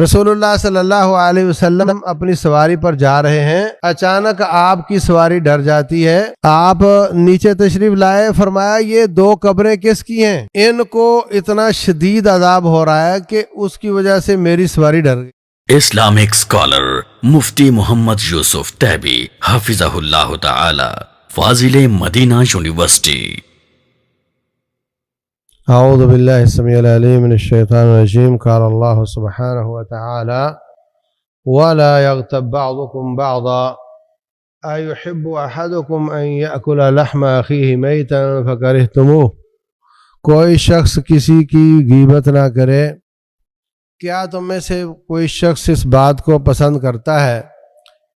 رسول اللہ صلی اللہ علیہ وسلم اپنی سواری پر جا رہے ہیں، اچانک آپ کی سواری ڈر جاتی ہے، آپ نیچے تشریف لائے، فرمایا یہ دو قبریں کس کی ہیں؟ ان کو اتنا شدید عذاب ہو رہا ہے کہ اس کی وجہ سے میری سواری ڈر گئی۔ اسلامک اسکالر مفتی محمد یوسف تیبی حفظہ اللہ تعالی، فاضل مدینہ یونیورسٹی۔ اعوذ باللہ السمیع العلیم من الشیطان الرجیم۔ قال اللہ سبحانہ وتعالی ولا یغتب بعضکم بعضا ایحب احدکم ان یأکل لحم اخیہ میتا فکرہتموہ۔ کوئی شخص کسی کی غیبت نہ کرے۔ کیا تم میں سے کوئی شخص اس بات کو پسند کرتا ہے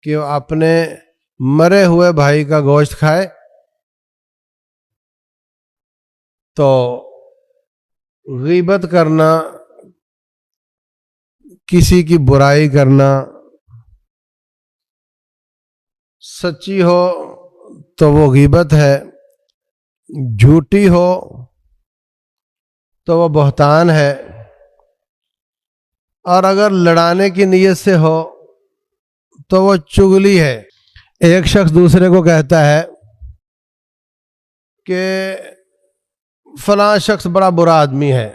کہ وہ اپنے مرے ہوئے بھائی کا گوشت کھائے؟ تو غیبت کرنا، کسی کی برائی کرنا، سچی ہو تو وہ غیبت ہے، جھوٹی ہو تو وہ بہتان ہے، اور اگر لڑانے کی نیت سے ہو تو وہ چغلی ہے۔ ایک شخص دوسرے کو کہتا ہے کہ فلاں شخص بڑا برا آدمی ہے،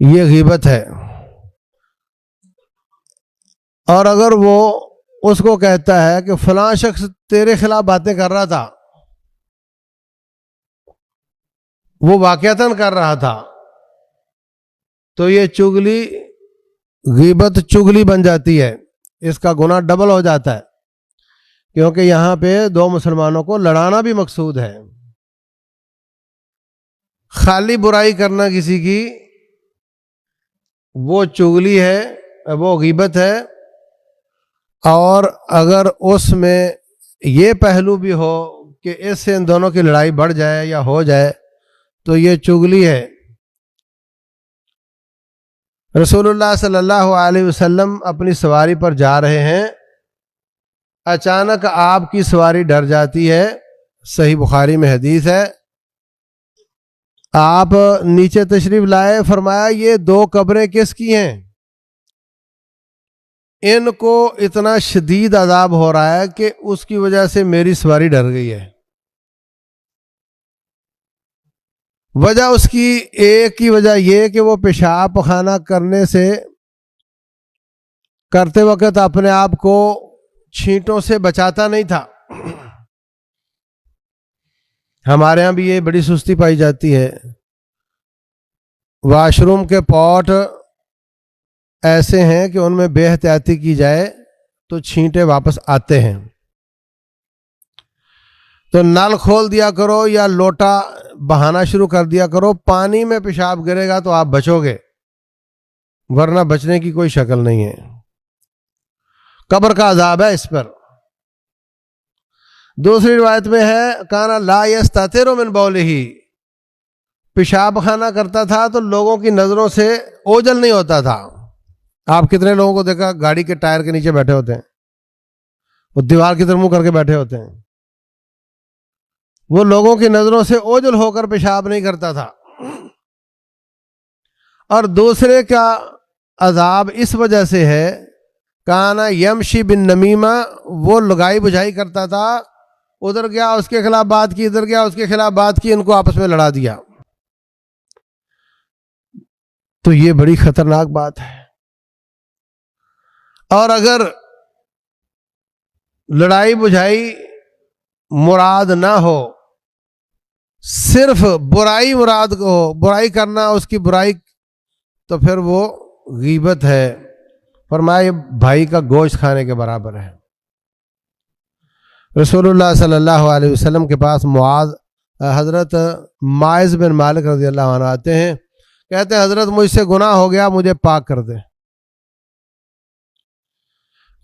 یہ غیبت ہے۔ اور اگر وہ اس کو کہتا ہے کہ فلاں شخص تیرے خلاف باتیں کر رہا تھا، وہ واقعتاً کر رہا تھا، تو یہ چغلی، غیبت چغلی بن جاتی ہے، اس کا گناہ ڈبل ہو جاتا ہے، کیونکہ یہاں پہ دو مسلمانوں کو لڑانا بھی مقصود ہے۔ خالی برائی کرنا کسی کی، وہ چغلی ہے، وہ غیبت ہے۔ اور اگر اس میں یہ پہلو بھی ہو کہ اس سے ان دونوں کی لڑائی بڑھ جائے یا ہو جائے تو یہ چغلی ہے۔ رسول اللہ صلی اللہ علیہ وسلم اپنی سواری پر جا رہے ہیں، اچانک آپ کی سواری ڈر جاتی ہے، صحیح بخاری میں حدیث ہے۔ آپ نیچے تشریف لائے، فرمایا یہ دو قبریں کس کی ہیں؟ ان کو اتنا شدید عذاب ہو رہا ہے کہ اس کی وجہ سے میری سواری ڈر گئی ہے۔ وجہ اس کی ایک ہی وجہ یہ کہ وہ پیشاب پخانہ کرتے وقت اپنے آپ کو چھینٹوں سے بچاتا نہیں تھا۔ ہمارے ہاں بھی یہ بڑی سستی پائی جاتی ہے۔ واش روم کے پاٹ ایسے ہیں کہ ان میں بے احتیاطی کی جائے تو چھینٹے واپس آتے ہیں، تو نل کھول دیا کرو یا لوٹا بہانا شروع کر دیا کرو، پانی میں پیشاب گرے گا تو آپ بچو گے، ورنہ بچنے کی کوئی شکل نہیں ہے۔ قبر کا عذاب ہے اس پر۔ دوسری روایت میں ہے کانا لا یستتر من بولہ، پیشاب خانہ کرتا تھا تو لوگوں کی نظروں سے اوجل نہیں ہوتا تھا۔ آپ کتنے لوگوں کو دیکھا گاڑی کے ٹائر کے نیچے بیٹھے ہوتے ہیں، وہ دیوار کی طرف منہ کر کے بیٹھے ہوتے ہیں، وہ لوگوں کی نظروں سے اوجل ہو کر پیشاب نہیں کرتا تھا۔ اور دوسرے کا عذاب اس وجہ سے ہے کانا یمشی بن نمیمہ، وہ لگائی بجھائی کرتا تھا، ادھر گیا اس کے خلاف بات کی، ادھر گیا اس کے خلاف بات کی، ان کو آپس میں لڑا دیا۔ تو یہ بڑی خطرناک بات ہے۔ اور اگر لڑائی بجھائی مراد نہ ہو، صرف برائی مراد کو ہو، برائی کرنا اس کی برائی، تو پھر وہ غیبت ہے، فرمایا بھائی کا گوشت کھانے کے برابر ہے۔ رسول اللہ صلی اللہ علیہ وسلم کے پاس حضرت ماعز بن مالک رضی اللہ عنہ آتے ہیں، کہتے ہیں حضرت مجھ سے گناہ ہو گیا، مجھے پاک کر دے۔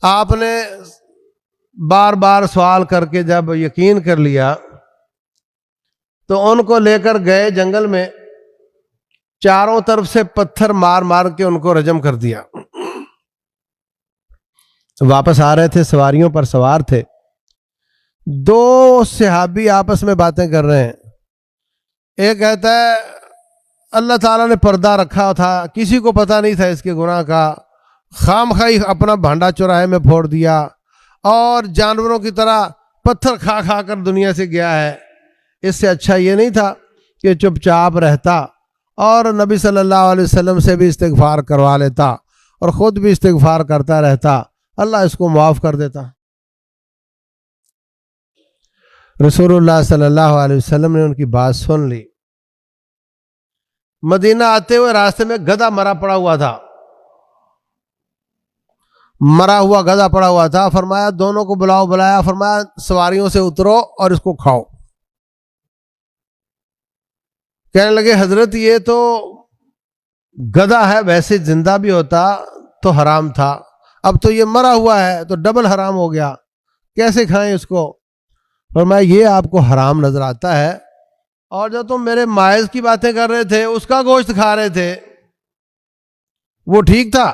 آپ نے بار بار سوال کر کے جب یقین کر لیا تو ان کو لے کر گئے جنگل میں، چاروں طرف سے پتھر مار مار کے ان کو رجم کر دیا۔ واپس آ رہے تھے، سواریوں پر سوار تھے، دو صحابی آپس میں باتیں کر رہے ہیں۔ ایک کہتا ہے اللہ تعالیٰ نے پردہ رکھا تھا، کسی کو پتہ نہیں تھا اس کے گناہ کا، خام خواہ اپنا بھانڈا چوراہے میں پھوڑ دیا اور جانوروں کی طرح پتھر کھا کھا کر دنیا سے گیا ہے۔ اس سے اچھا یہ نہیں تھا کہ چپ چاپ رہتا اور نبی صلی اللہ علیہ وسلم سے بھی استغفار کروا لیتا اور خود بھی استغفار کرتا رہتا، اللہ اس کو معاف کر دیتا۔ رسول اللہ صلی اللہ علیہ وسلم نے ان کی بات سن لی۔ مدینہ آتے ہوئے راستے میں گدھا مرا پڑا ہوا تھا، مرا ہوا گدھا پڑا ہوا تھا۔ فرمایا دونوں کو بلاؤ، بلایا، فرمایا سواریوں سے اترو اور اس کو کھاؤ۔ کہنے لگے حضرت یہ تو گدھا ہے، ویسے زندہ بھی ہوتا تو حرام تھا، اب تو یہ مرا ہوا ہے تو ڈبل حرام ہو گیا، کیسے کھائیں اس کو؟ فرمایا یہ آپ کو حرام نظر آتا ہے، اور جو تم میرے ماعز کی باتیں کر رہے تھے اس کا گوشت کھا رہے تھے وہ ٹھیک تھا،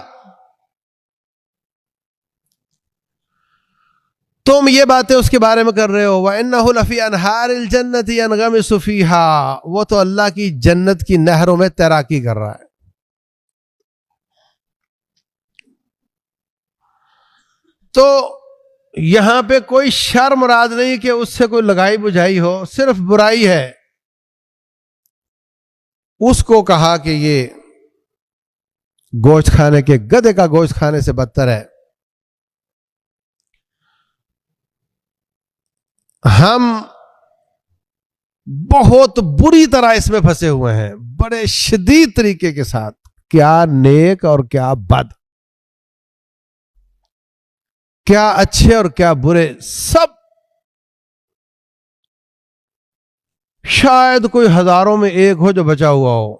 تم یہ باتیں اس کے بارے میں کر رہے ہو۔ وَإِنَّهُ لَفِي أَنْهَارِ الْجَنَّةِ يَنْغَمِسُ فِيهَا، وہ تو اللہ کی جنت کی نہروں میں تیراکی کر رہا ہے۔ تو یہاں پہ کوئی شر مراد نہیں کہ اس سے کوئی لگائی بجھائی ہو، صرف برائی ہے۔ اس کو کہا کہ یہ گوشت کھانے کے، گدھے کا گوشت کھانے سے بدتر ہے۔ ہم بہت بری طرح اس میں پھنسے ہوئے ہیں، بڑے شدید طریقے کے ساتھ، کیا نیک اور کیا بد، کیا اچھے اور کیا برے، سب شاید کوئی ہزاروں میں ایک ہو جو بچا ہوا ہو،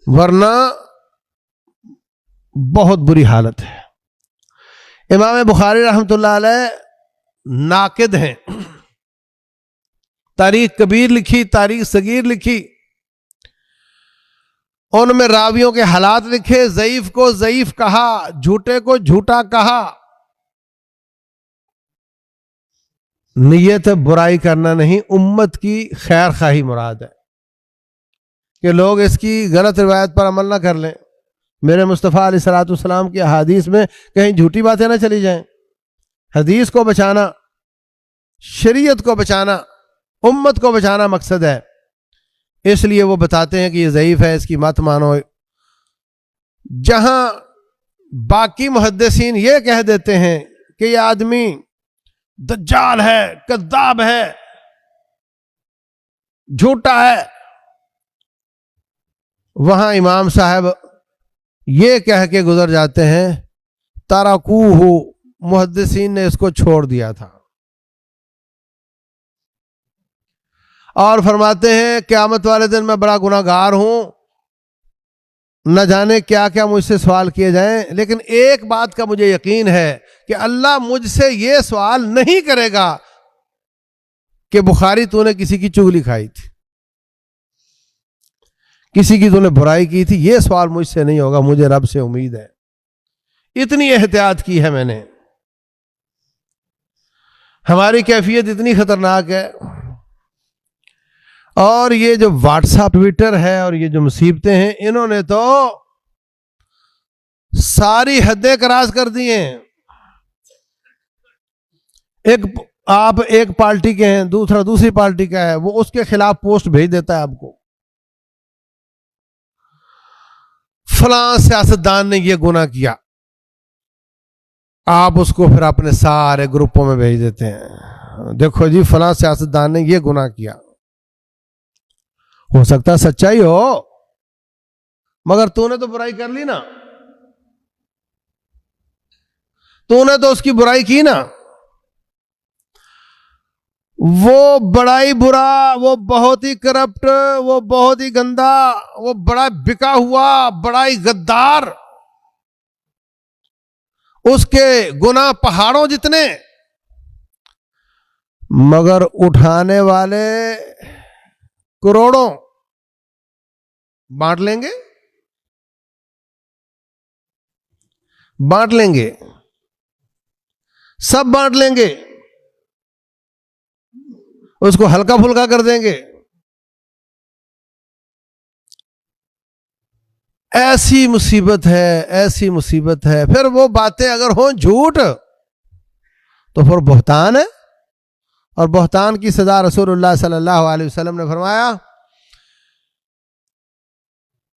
ورنہ بہت بری حالت ہے۔ امام بخاری رحمۃ اللہ علیہ ناقد ہیں، تاریخ کبیر لکھی، تاریخ صغیر لکھی، ان میں راویوں کے حالات لکھے، ضعیف کو ضعیف کہا، جھوٹے کو جھوٹا کہا۔ نیت برائی کرنا نہیں، امت کی خیر خواہی مراد ہے کہ لوگ اس کی غلط روایت پر عمل نہ کر لیں، میرے مصطفیٰ علیہ الصلوۃ والسلام کی احادیث میں کہیں جھوٹی باتیں نہ چلی جائیں۔ حدیث کو بچانا، شریعت کو بچانا، امت کو بچانا مقصد ہے، اس لیے وہ بتاتے ہیں کہ یہ ضعیف ہے، اس کی مت مانو۔ جہاں باقی محدثین یہ کہہ دیتے ہیں کہ یہ آدمی دجال ہے، کذاب ہے، جھوٹا ہے، وہاں امام صاحب یہ کہہ کے گزر جاتے ہیں ترکوہ، محدثین نے اس کو چھوڑ دیا تھا، اور فرماتے ہیں قیامت والے دن میں بڑا گناہ گار ہوں، نہ جانے کیا کیا مجھ سے سوال کیے جائیں، لیکن ایک بات کا مجھے یقین ہے کہ اللہ مجھ سے یہ سوال نہیں کرے گا کہ بخاری تو نے کسی کی چغلی کھائی تھی، کسی کی تو نے برائی کی تھی، یہ سوال مجھ سے نہیں ہوگا، مجھے رب سے امید ہے۔ اتنی احتیاط کی ہے میں نے۔ ہماری کیفیت اتنی خطرناک ہے، اور یہ جو واٹس ایپ، ٹویٹر ہے، اور یہ جو مصیبتیں ہیں، انہوں نے تو ساری حدیں کراس کر دی ہیں۔ آپ ایک پارٹی کے ہیں، دوسرا دوسری پارٹی کا ہے، وہ اس کے خلاف پوسٹ بھیج دیتا ہے آپ کو، فلاں سیاستدان نے یہ گناہ کیا، آپ اس کو پھر اپنے سارے گروپوں میں بھیج دیتے ہیں، دیکھو جی فلاں سیاستدان نے یہ گناہ کیا۔ ہو سکتا ہے سچائی ہو، مگر تو نے تو برائی کر لی نا، تو نے تو اس کی برائی کی نا۔ وہ بڑا ہی برا، وہ بہت ہی کرپٹ، وہ بہت ہی گندا، وہ بڑا بکا ہوا، بڑا ہی غدار، اس کے گناہ پہاڑوں جتنے، مگر اٹھانے والے کروڑوں، بانٹ لیں گے، بانٹ لیں گے، سب بانٹ لیں گے، اس کو ہلکا پھلکا کر دیں گے۔ ایسی مصیبت ہے، ایسی مصیبت ہے. پھر وہ باتیں اگر ہوں جھوٹ تو پھر بہتان ہے، اور بہتان کی سزا رسول اللہ صلی اللہ علیہ وسلم نے فرمایا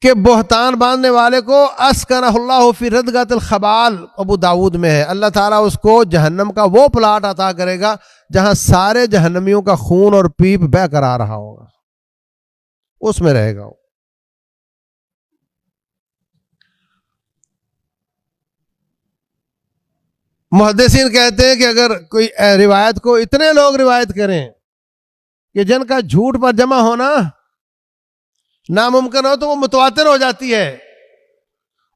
کہ بہتان باندھنے والے کو اسکنہ اللہ فی ردغۃ الخبال، ابو داود میں ہے، اللہ تعالیٰ اس کو جہنم کا وہ پلاٹ عطا کرے گا جہاں سارے جہنمیوں کا خون اور پیپ بہ کر آ رہا ہوگا، اس میں رہے گا وہ. محدثین کہتے ہیں کہ اگر کوئی روایت کو اتنے لوگ روایت کریں کہ جن کا جھوٹ پر جمع ہونا ناممکن ہو تو وہ متواتر ہو جاتی ہے،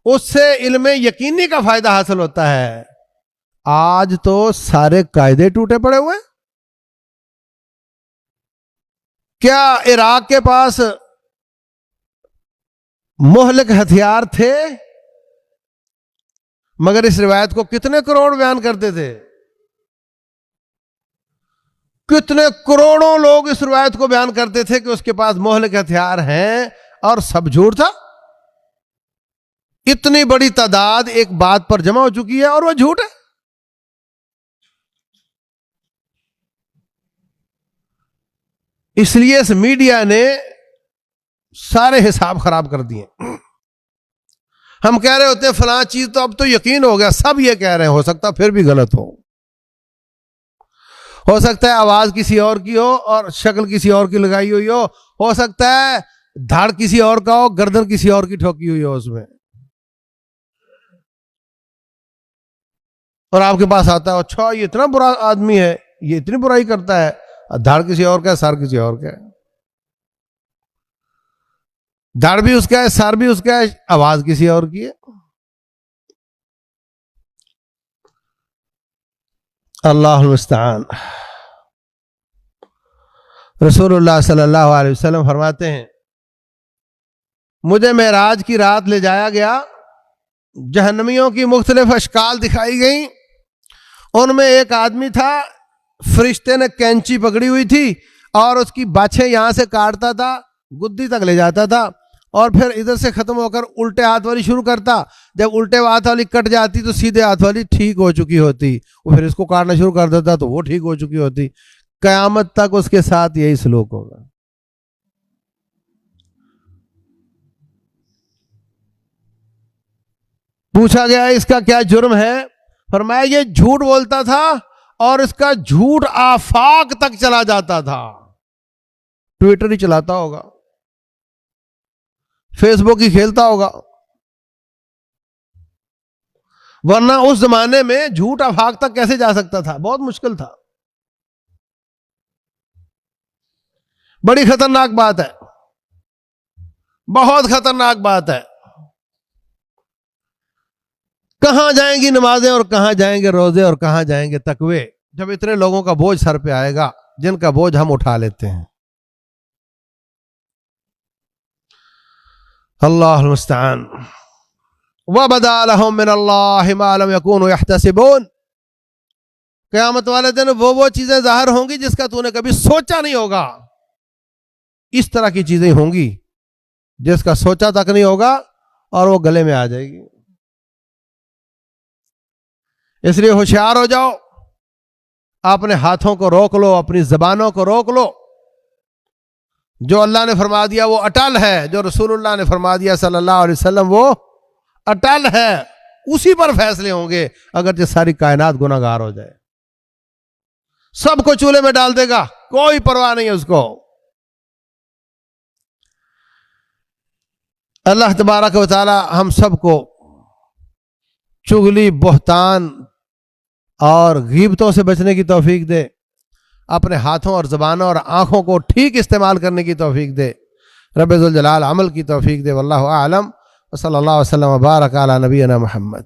اس سے علم یقینی کا فائدہ حاصل ہوتا ہے. آج تو سارے قاعدے ٹوٹے پڑے ہوئے. کیا عراق کے پاس مہلک ہتھیار تھے؟ مگر اس روایت کو کتنے کروڑ بیان کرتے تھے، کتنے کروڑوں لوگ اس روایت کو بیان کرتے تھے کہ اس کے پاس مہلک ہتھیار ہیں، اور سب جھوٹ تھا. اتنی بڑی تعداد ایک بات پر جمع ہو چکی ہے اور وہ جھوٹ ہے. اس لیے اس میڈیا نے سارے حساب خراب کر دیے. ہم کہہ رہے ہوتے ہیں فلاں چیز تو اب تو یقین ہو گیا، سب یہ کہہ رہے ہیں، ہو سکتا پھر بھی غلط ہو سکتا ہے آواز کسی اور کی ہو اور شکل کسی اور کی لگائی ہوئی ہو سکتا ہے دھڑ کسی اور کا ہو، گردن کسی اور کی ٹھوکی ہوئی ہو اس میں، اور آپ کے پاس آتا ہے اچھا یہ اتنا برا آدمی ہے، یہ اتنی برائی کرتا ہے، دھڑ کسی اور کا ہے، سر کسی اور کا ہے، دھڑ بھی اس کا ہے، سر بھی اس کا ہے، آواز کسی اور کی ہے. اللہ المستعان. رسول اللہ صلی اللہ علیہ وسلم فرماتے ہیں مجھے معراج کی رات لے جایا گیا، جہنمیوں کی مختلف اشکال دکھائی گئیں. ان میں ایک آدمی تھا، فرشتے نے کینچی پکڑی ہوئی تھی اور اس کی باچھیں یہاں سے کاٹتا تھا، گدی تک لے جاتا تھا، اور پھر ادھر سے ختم ہو کر الٹے ہاتھ والی شروع کرتا. جب الٹے ہاتھ والی کٹ جاتی تو سیدھے ہاتھ والی ٹھیک ہو چکی ہوتی، وہ پھر اس کو کاٹنا شروع کر دیتا تو وہ ٹھیک ہو چکی ہوتی. قیامت تک اس کے ساتھ یہی سلوک ہوگا. پوچھا گیا اس کا کیا جرم ہے؟ فرمایا یہ جھوٹ بولتا تھا اور اس کا جھوٹ آفاق تک چلا جاتا تھا. ٹویٹر ہی چلاتا ہوگا، فیس بک ہی کھیلتا ہوگا، ورنہ اس زمانے میں جھوٹ آفاق تک کیسے جا سکتا تھا؟ بہت مشکل تھا. بڑی خطرناک بات ہے، بہت خطرناک بات ہے. کہاں جائیں گی نمازیں اور کہاں جائیں گے روزے اور کہاں جائیں گے تقوی جب اتنے لوگوں کا بوجھ سر پہ آئے گا جن کا بوجھ ہم اٹھا لیتے ہیں. اللہ المستعان. وَبَدَا لَهُم مِّنَ اللَّهِ مَا لَمْ يَكُونُوا يَحْتَسِبُونَ. قیامت والے دن وہ چیزیں ظاہر ہوں گی جس کا تو نے کبھی سوچا نہیں ہوگا. اس طرح کی چیزیں ہوں گی جس کا سوچا تک نہیں ہوگا اور وہ گلے میں آ جائے گی. اس لیے ہوشیار ہو جاؤ، اپنے ہاتھوں کو روک لو، اپنی زبانوں کو روک لو. جو اللہ نے فرما دیا وہ اٹل ہے، جو رسول اللہ نے فرما دیا صلی اللہ علیہ وسلم وہ اٹل ہے، اسی پر فیصلے ہوں گے. اگرچہ ساری کائنات گناہ گار ہو جائے، سب کو چولہے میں ڈال دے گا، کوئی پرواہ نہیں ہے اس کو. اللہ تبارک و تعالی ہم سب کو چغلی، بہتان اور غیبتوں سے بچنے کی توفیق دے، اپنے ہاتھوں اور زبانوں اور آنکھوں کو ٹھیک استعمال کرنے کی توفیق دے. رب ذوالجلال عمل کی توفیق دے. واللہ اعلم. وصلی اللہ وسلم وبارک علی نبینا محمد.